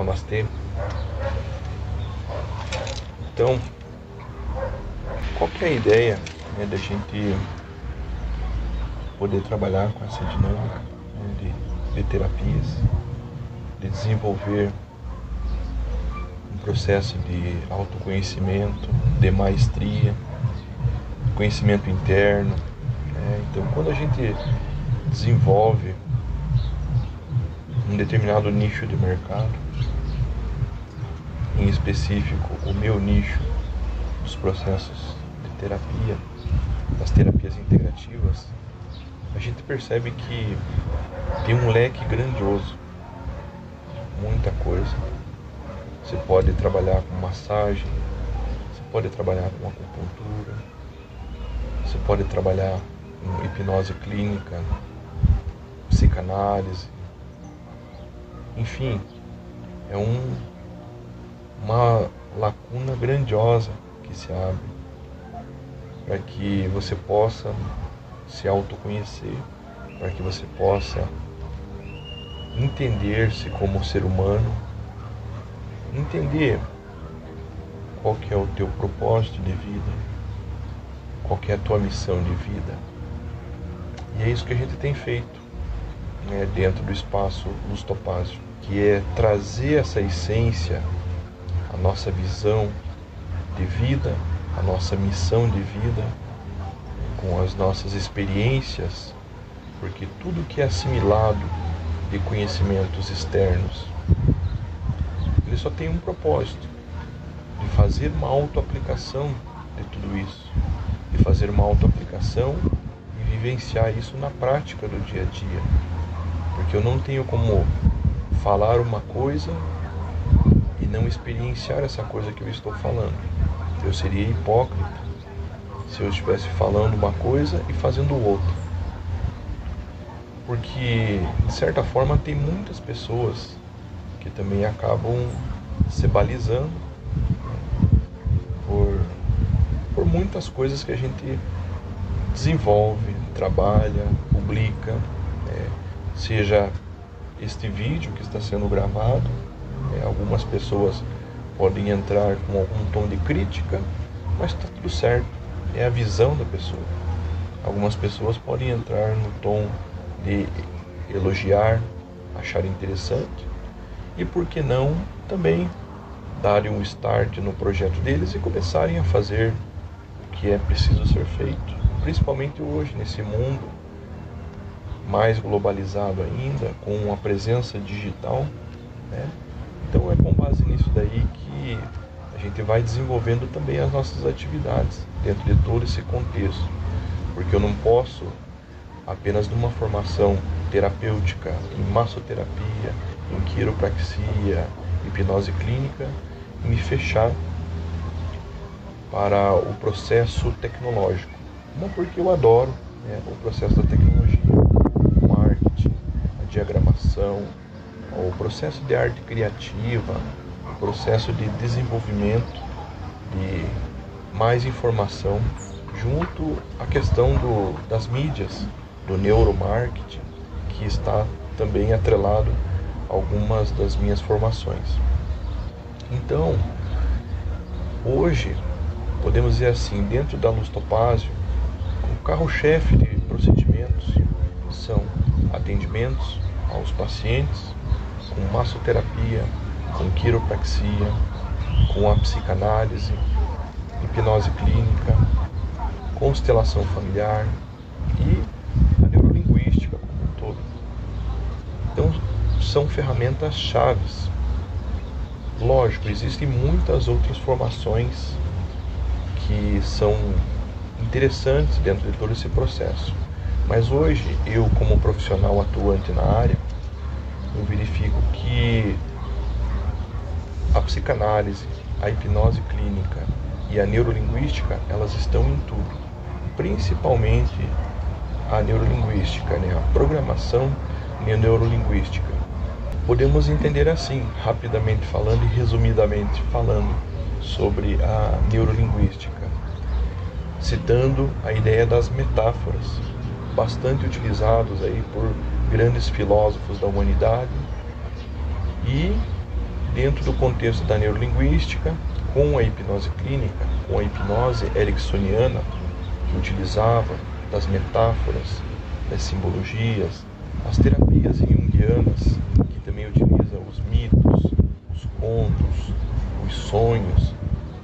Namastê. Então, qual que é a ideia, né, da gente poder trabalhar com essa dinâmica, né, de terapias, de desenvolver um processo de autoconhecimento, de maestria, conhecimento interno, né? Então, quando a gente desenvolve um determinado nicho de mercado, em específico o meu nicho dos processos de terapia, das terapias integrativas, a gente percebe que tem um leque grandioso, muita coisa. Você pode trabalhar com massagem, você pode trabalhar com acupuntura, você pode trabalhar com hipnose clínica, psicanálise, enfim, é uma lacuna grandiosa que se abre para que você possa se autoconhecer, para que você possa entender-se como ser humano, entender qual que é o teu propósito de vida, qual que é a tua missão de vida. E é isso que a gente tem feito, né, dentro do espaço Luz Topázio, que é trazer essa essência, a nossa visão de vida, a nossa missão de vida, com as nossas experiências, porque tudo que é assimilado de conhecimentos externos, ele só tem um propósito, de fazer uma autoaplicação de tudo isso, de fazer uma autoaplicação e vivenciar isso na prática do dia a dia, porque eu não tenho como falar uma coisa e não experienciar essa coisa que eu estou falando. Eu seria hipócrita se eu estivesse falando uma coisa e fazendo outra. Porque, de certa forma, tem muitas pessoas que também acabam se balizando por muitas coisas que a gente desenvolve, trabalha, publica, seja este vídeo que está sendo gravado, algumas pessoas podem entrar com algum tom de crítica, mas está tudo certo, é a visão da pessoa. Algumas pessoas podem entrar no tom de elogiar, achar interessante, e por que não também darem um start no projeto deles e começarem a fazer o que é preciso ser feito, principalmente hoje, nesse mundo mais globalizado ainda, com a presença digital, né? Então é com base nisso daí que a gente vai desenvolvendo também as nossas atividades dentro de todo esse contexto, porque eu não posso apenas numa formação terapêutica em massoterapia, em quiropraxia, hipnose clínica, me fechar para o processo tecnológico. Não porque eu adoro, né, o processo da tecnologia, o marketing, a diagramação, o processo de arte criativa, o processo de desenvolvimento de mais informação, junto à questão das mídias, do neuromarketing, que está também atrelado a algumas das minhas formações. Então, hoje, podemos dizer assim, dentro da Luz Topázio, o carro-chefe de procedimentos são atendimentos aos pacientes com massoterapia, com quiropraxia, com a psicanálise, hipnose clínica, constelação familiar e a neurolinguística como um todo. Então, são ferramentas chaves. Lógico, existem muitas outras formações que são interessantes dentro de todo esse processo. Mas hoje, eu como profissional atuante na área, eu verifico que a psicanálise, a hipnose clínica e a neurolinguística, elas estão em tudo. Principalmente a neurolinguística, né? A programação e a neurolinguística. Podemos entender assim, rapidamente falando e resumidamente falando, sobre a neurolinguística, citando a ideia das metáforas, bastante utilizados aí por grandes filósofos da humanidade, e dentro do contexto da neurolinguística, com a hipnose clínica, com a hipnose ericksoniana, que utilizava das metáforas, das simbologias, as terapias junguianas, que também utilizam os mitos, os contos, os sonhos,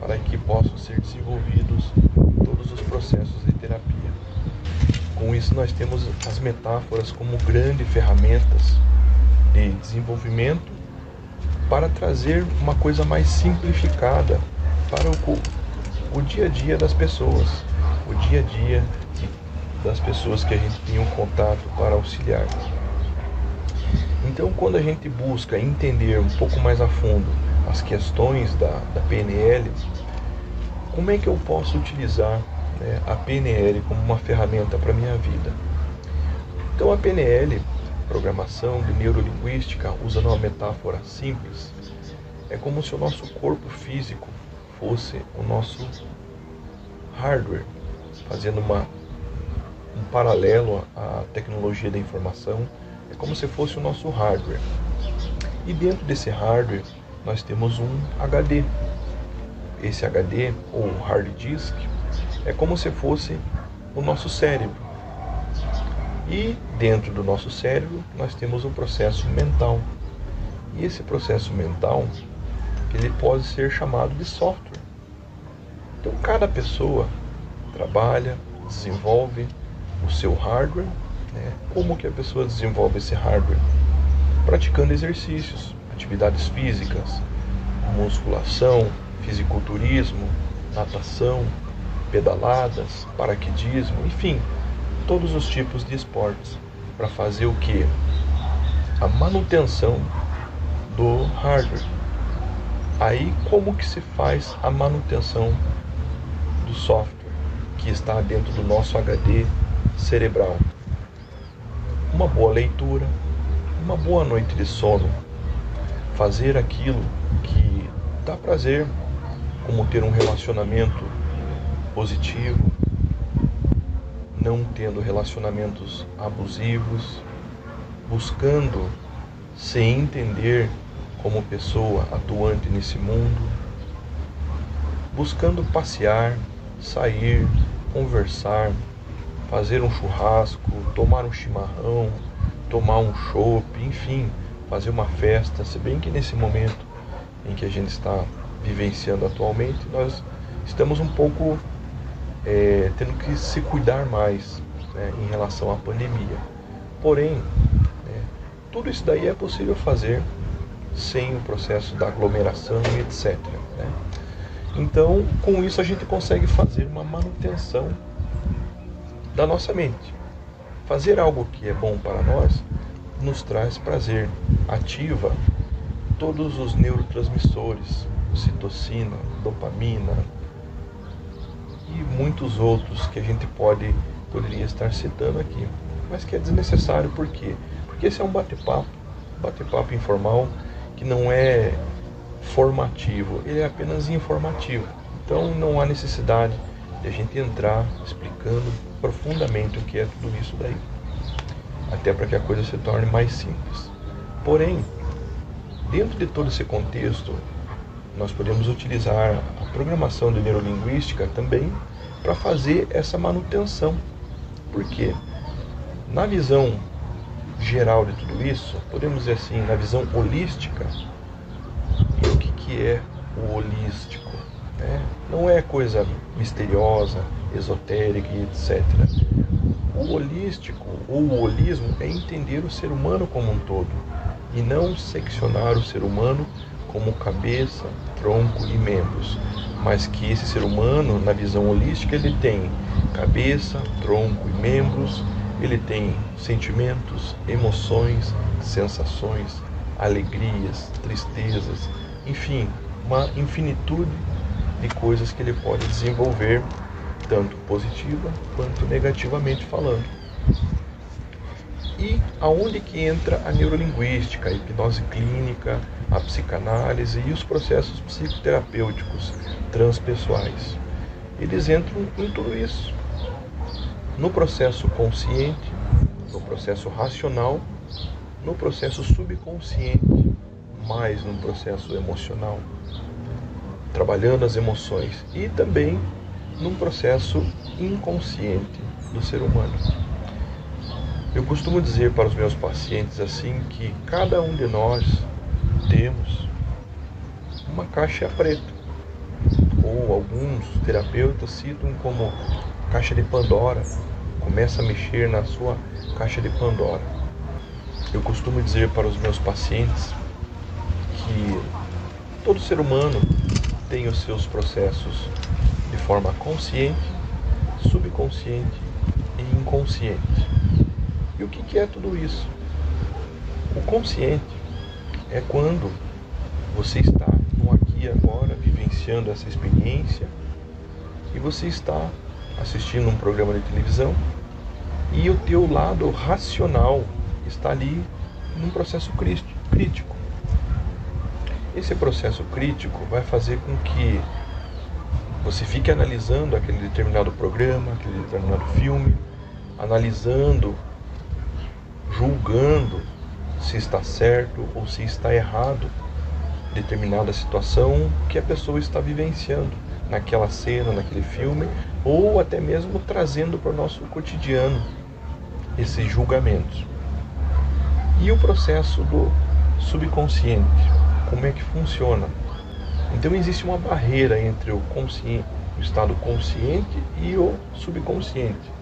para que possam ser desenvolvidos todos os processos de terapia. Com isso, nós temos as metáforas como grandes ferramentas de desenvolvimento para trazer uma coisa mais simplificada para o dia a dia das pessoas, o dia a dia das pessoas que a gente tem um contato para auxiliar. Então, quando a gente busca entender um pouco mais a fundo as questões da PNL, como é que eu posso utilizar, né, a PNL como uma ferramenta para a minha vida? Então, a PNL, Programação de Neurolinguística, usando uma metáfora simples, é como se o nosso corpo físico fosse o nosso hardware, fazendo um paralelo à tecnologia da informação, é como se fosse o nosso hardware. E dentro desse hardware, nós temos um HD. Esse HD, ou hard disk, é como se fosse o nosso cérebro. E dentro do nosso cérebro, nós temos um processo mental. E esse processo mental, ele pode ser chamado de software. Então, cada pessoa trabalha, desenvolve o seu hardware, né? Como que a pessoa desenvolve esse hardware? Praticando exercícios, atividades físicas, musculação, fisiculturismo, natação, pedaladas, paraquedismo, enfim, todos os tipos de esportes, para fazer o que? A manutenção do hardware. Aí, como que se faz a manutenção do software que está dentro do nosso HD cerebral? Uma boa leitura, uma boa noite de sono, fazer aquilo que dá prazer, como ter um relacionamento positivo, não tendo relacionamentos abusivos, buscando se entender como pessoa atuante nesse mundo, buscando passear, sair, conversar, fazer um churrasco, tomar um chimarrão, tomar um chopp, enfim, fazer uma festa. Se bem que nesse momento em que a gente está vivenciando atualmente, nós estamos um pouco tendo que se cuidar mais, né, em relação à pandemia. Porém, tudo isso daí é possível fazer sem o processo da aglomeração e etc, né? Então, com isso a gente consegue fazer uma manutenção da nossa mente. Fazer algo que é bom para nós nos traz prazer, ativa todos os neurotransmissores, citocina, dopamina e muitos outros que a gente poderia estar citando aqui, mas que é desnecessário. Por quê? Porque esse é um bate-papo informal, que não é formativo, ele é apenas informativo. Então não há necessidade de a gente entrar explicando profundamente o que é tudo isso daí, até para que a coisa se torne mais simples. Porém, dentro de todo esse contexto, nós podemos utilizar a programação de neurolinguística também para fazer essa manutenção. Por quê? Na visão geral de tudo isso, podemos dizer assim, na visão holística, e o que é o holístico? Não é coisa misteriosa, esotérica e etc. O holístico, ou o holismo, é entender o ser humano como um todo, e não seccionar o ser humano como cabeça, tronco e membros, mas que esse ser humano, na visão holística, ele tem cabeça, tronco e membros, ele tem sentimentos, emoções, sensações, alegrias, tristezas, enfim, uma infinitude de coisas que ele pode desenvolver, tanto positiva quanto negativamente falando. E aonde que entra a neurolinguística, a hipnose clínica, a psicanálise e os processos psicoterapêuticos transpessoais? Eles entram em tudo isso. No processo consciente, no processo racional, no processo subconsciente, mais num processo emocional, trabalhando as emoções, e também num processo inconsciente do ser humano. Eu costumo dizer para os meus pacientes assim que cada um de nós temos uma caixa preta, ou alguns terapeutas citam como caixa de Pandora. Começa a mexer na sua caixa de Pandora. Eu costumo dizer para os meus pacientes que todo ser humano tem os seus processos de forma consciente, subconsciente e inconsciente. E o que é tudo isso? O consciente é quando você está no aqui e agora, vivenciando essa experiência, e você está assistindo um programa de televisão, e o teu lado racional está ali num processo crítico. Esse processo crítico vai fazer com que você fique analisando aquele determinado programa, aquele determinado filme, analisando, julgando se está certo ou se está errado determinada situação que a pessoa está vivenciando naquela cena, naquele filme, ou até mesmo trazendo para o nosso cotidiano esses julgamentos. E o processo do subconsciente, como é que funciona? Então existe uma barreira entre o consciente, o estado consciente e o subconsciente.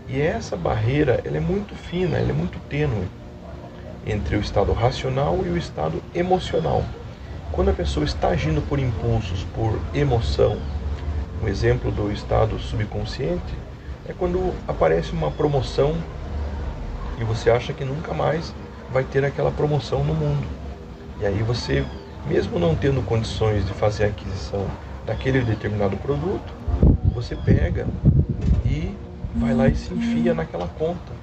E essa barreira, ela é muito fina, ela é muito tênue entre o estado racional e o estado emocional. Quando a pessoa está agindo por impulsos, por emoção, um exemplo do estado subconsciente é quando aparece uma promoção e você acha que nunca mais vai ter aquela promoção no mundo. E aí você, mesmo não tendo condições de fazer a aquisição daquele determinado produto, você pega e vai lá e se enfia naquela conta.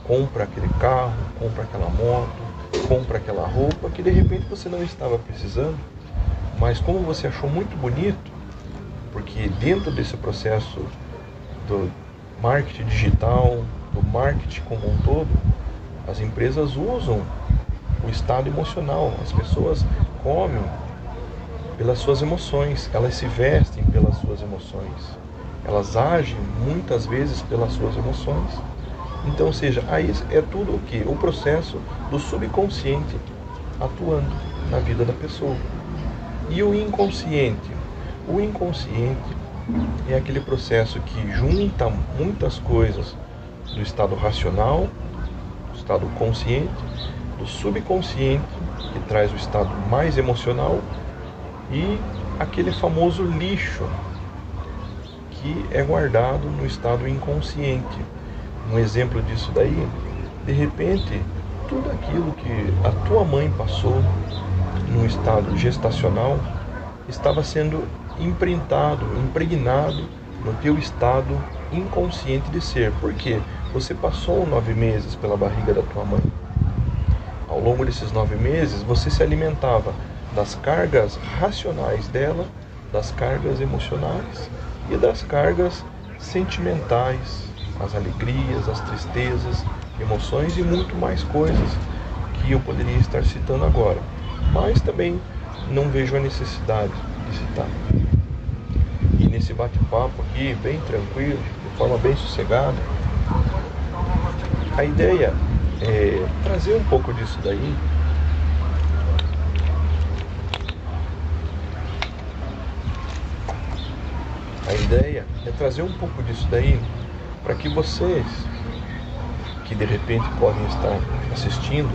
Compra aquele carro, compra aquela moto, compra aquela roupa que de repente você não estava precisando, mas como você achou muito bonito, porque dentro desse processo do marketing digital, do marketing como um todo, as empresas usam o estado emocional. As pessoas comem pelas suas emoções, elas se vestem pelas suas emoções, elas agem muitas vezes pelas suas emoções. Então, ou seja, aí é tudo o que? O processo do subconsciente atuando na vida da pessoa. E o inconsciente? O inconsciente é aquele processo que junta muitas coisas do estado racional, do estado consciente, do subconsciente, que traz o estado mais emocional, e aquele famoso lixo que é guardado no estado inconsciente. Um exemplo disso daí, de repente, tudo aquilo que a tua mãe passou no estado gestacional estava sendo impregnado no teu estado inconsciente de ser. Por quê? Você passou 9 meses pela barriga da tua mãe. Ao longo desses 9 meses, você se alimentava das cargas racionais dela, das cargas emocionais e das cargas sentimentais, as alegrias, as tristezas, emoções e muito mais coisas que eu poderia estar citando agora, mas também não vejo a necessidade de citar. E nesse bate-papo aqui, bem tranquilo, de forma bem sossegada, a ideia é trazer um pouco disso daí para que vocês que de repente podem estar assistindo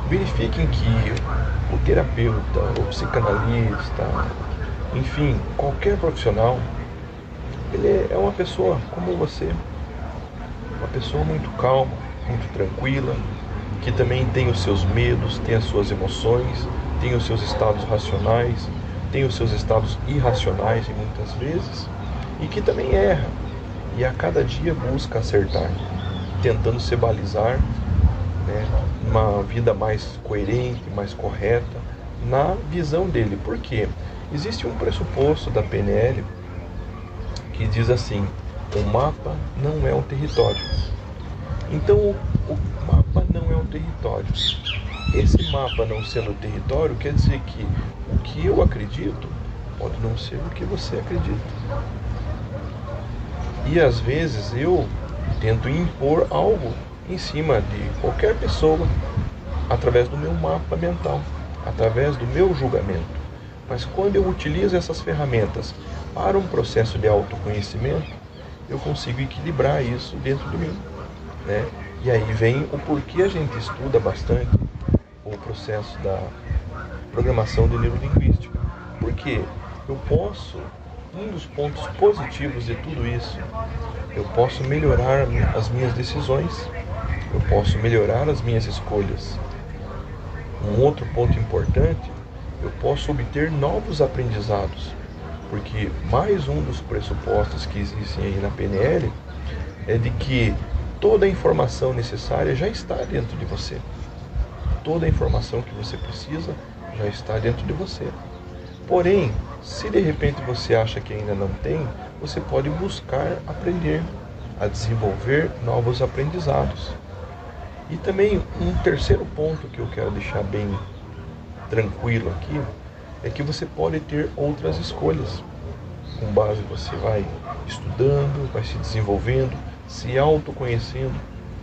verifiquem que o terapeuta, o psicanalista, enfim, qualquer profissional, ele é uma pessoa como você, uma pessoa muito calma, muito tranquila, que também tem os seus medos, tem as suas emoções, tem os seus estados racionais, tem os seus estados irracionais e muitas vezes, e que também erra, e a cada dia busca acertar, tentando se balizar, né, uma vida mais coerente, mais correta, na visão dele. Por quê? Existe um pressuposto da PNL que diz assim: o mapa não é um território. Então, o mapa não é um território. esse mapa não sendo território, quer dizer que o que eu acredito pode não ser o que você acredita. E às vezes eu tento impor algo em cima de qualquer pessoa através do meu mapa mental, através do meu julgamento. Mas quando eu utilizo essas ferramentas para um processo de autoconhecimento, eu consigo equilibrar isso dentro de mim, né? E aí vem o porquê a gente estuda bastante o processo da programação de neurolinguística. Porque eu posso, um dos pontos positivos de tudo isso, eu posso melhorar as minhas decisões, eu posso melhorar as minhas escolhas. Um outro ponto importante, eu posso obter novos aprendizados, porque mais um dos pressupostos que existem aí na PNL é de que toda a informação necessária já está dentro de você. Toda a informação que você precisa já está dentro de você. Porém, se de repente você acha que ainda não tem, você pode buscar aprender, a desenvolver novos aprendizados. E também um terceiro ponto que eu quero deixar bem tranquilo aqui, é que você pode ter outras escolhas. Com base você vai estudando, vai se desenvolvendo, se autoconhecendo,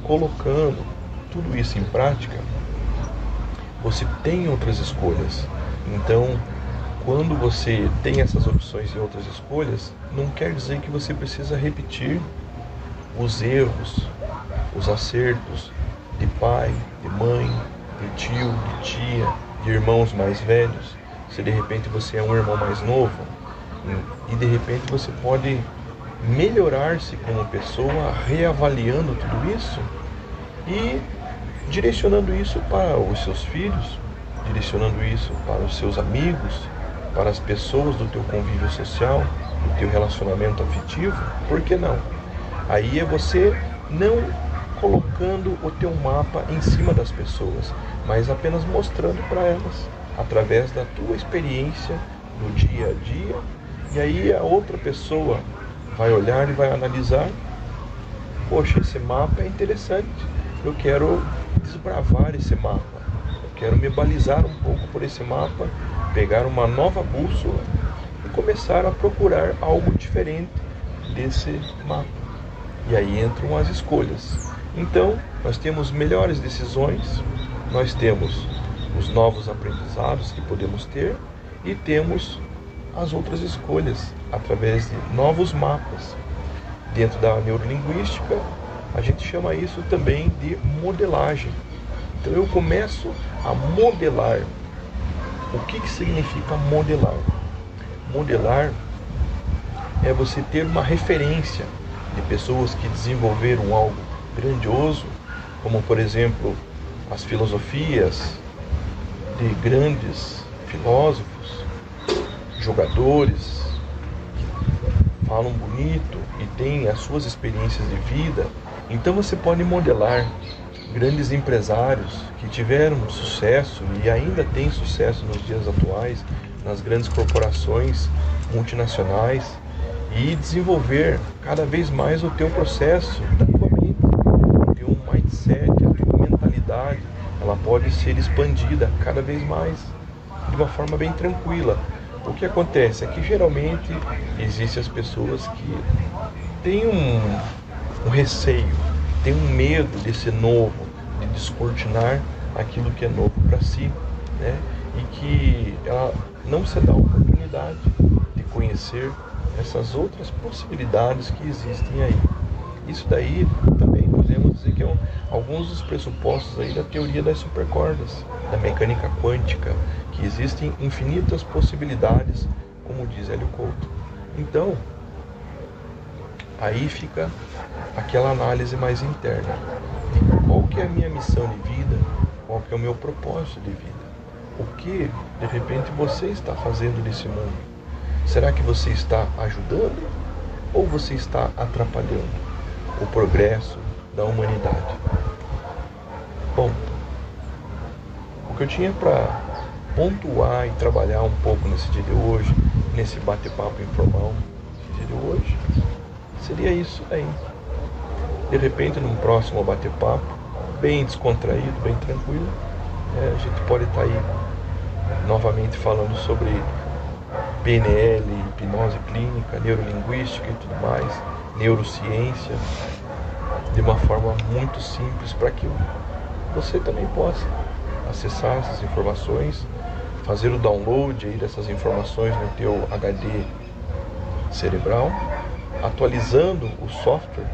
colocando tudo isso em prática, você tem outras escolhas. Então, quando você tem essas opções e outras escolhas, não quer dizer que você precisa repetir os erros, os acertos de pai, de mãe, de tio, de tia, de irmãos mais velhos. Se de repente você é um irmão mais novo, e de repente você pode melhorar-se como pessoa, reavaliando tudo isso e direcionando isso para os seus filhos, direcionando isso para os seus amigos, para as pessoas do teu convívio social, do teu relacionamento afetivo. Por que não? Aí é você não colocando o teu mapa em cima das pessoas, mas apenas mostrando para elas, através da tua experiência no dia a dia. E aí a outra pessoa vai olhar e vai analisar: poxa, esse mapa é interessante, eu quero desbravar esse mapa, eu quero me balizar um pouco por esse mapa, pegar uma nova bússola e começar a procurar algo diferente desse mapa. E aí entram as escolhas. Então, nós temos melhores decisões, nós temos os novos aprendizados que podemos ter e temos as outras escolhas através de novos mapas. Dentro da neurolinguística, a gente chama isso também de modelagem. Então eu começo a modelar. O que significa modelar? Modelar é você ter uma referência de pessoas que desenvolveram algo grandioso, como por exemplo as filosofias de grandes filósofos, jogadores que falam bonito e têm as suas experiências de vida. Então você pode modelar grandes empresários que tiveram sucesso e ainda têm sucesso nos dias atuais nas grandes corporações multinacionais e desenvolver cada vez mais o teu processo da tua mente, o teu mindset, a tua mentalidade. Ela pode ser expandida cada vez mais de uma forma bem tranquila. O que acontece é que geralmente existem as pessoas que têm um receio, têm um medo de ser novo, de descortinar aquilo que é novo para si, né? E que ela não se dá a oportunidade de conhecer essas outras possibilidades que existem aí. Isso daí também podemos dizer que é alguns dos pressupostos aí da teoria das supercordas, da mecânica quântica, que existem infinitas possibilidades, como diz Hélio Couto. Então, aí fica aquela análise mais interna de qual que é a minha missão de vida, qual que é o meu propósito de vida. O que, de repente, você está fazendo nesse mundo? Será que você está ajudando ou você está atrapalhando o progresso da humanidade? Bom, o que eu tinha para pontuar e trabalhar um pouco nesse dia de hoje, nesse bate-papo informal dia de hoje, seria isso aí. De repente, num próximo bate-papo, bem descontraído, bem tranquilo, A gente pode estar aí novamente falando sobre PNL, hipnose clínica, neurolinguística e tudo mais, neurociência, de uma forma muito simples para que você também possa acessar essas informações, fazer o download aí dessas informações no teu HD cerebral, atualizando o software,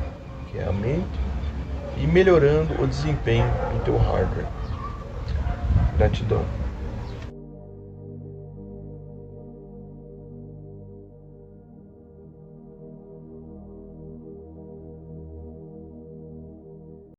que é a mente, e melhorando o desempenho do teu hardware. Gratidão.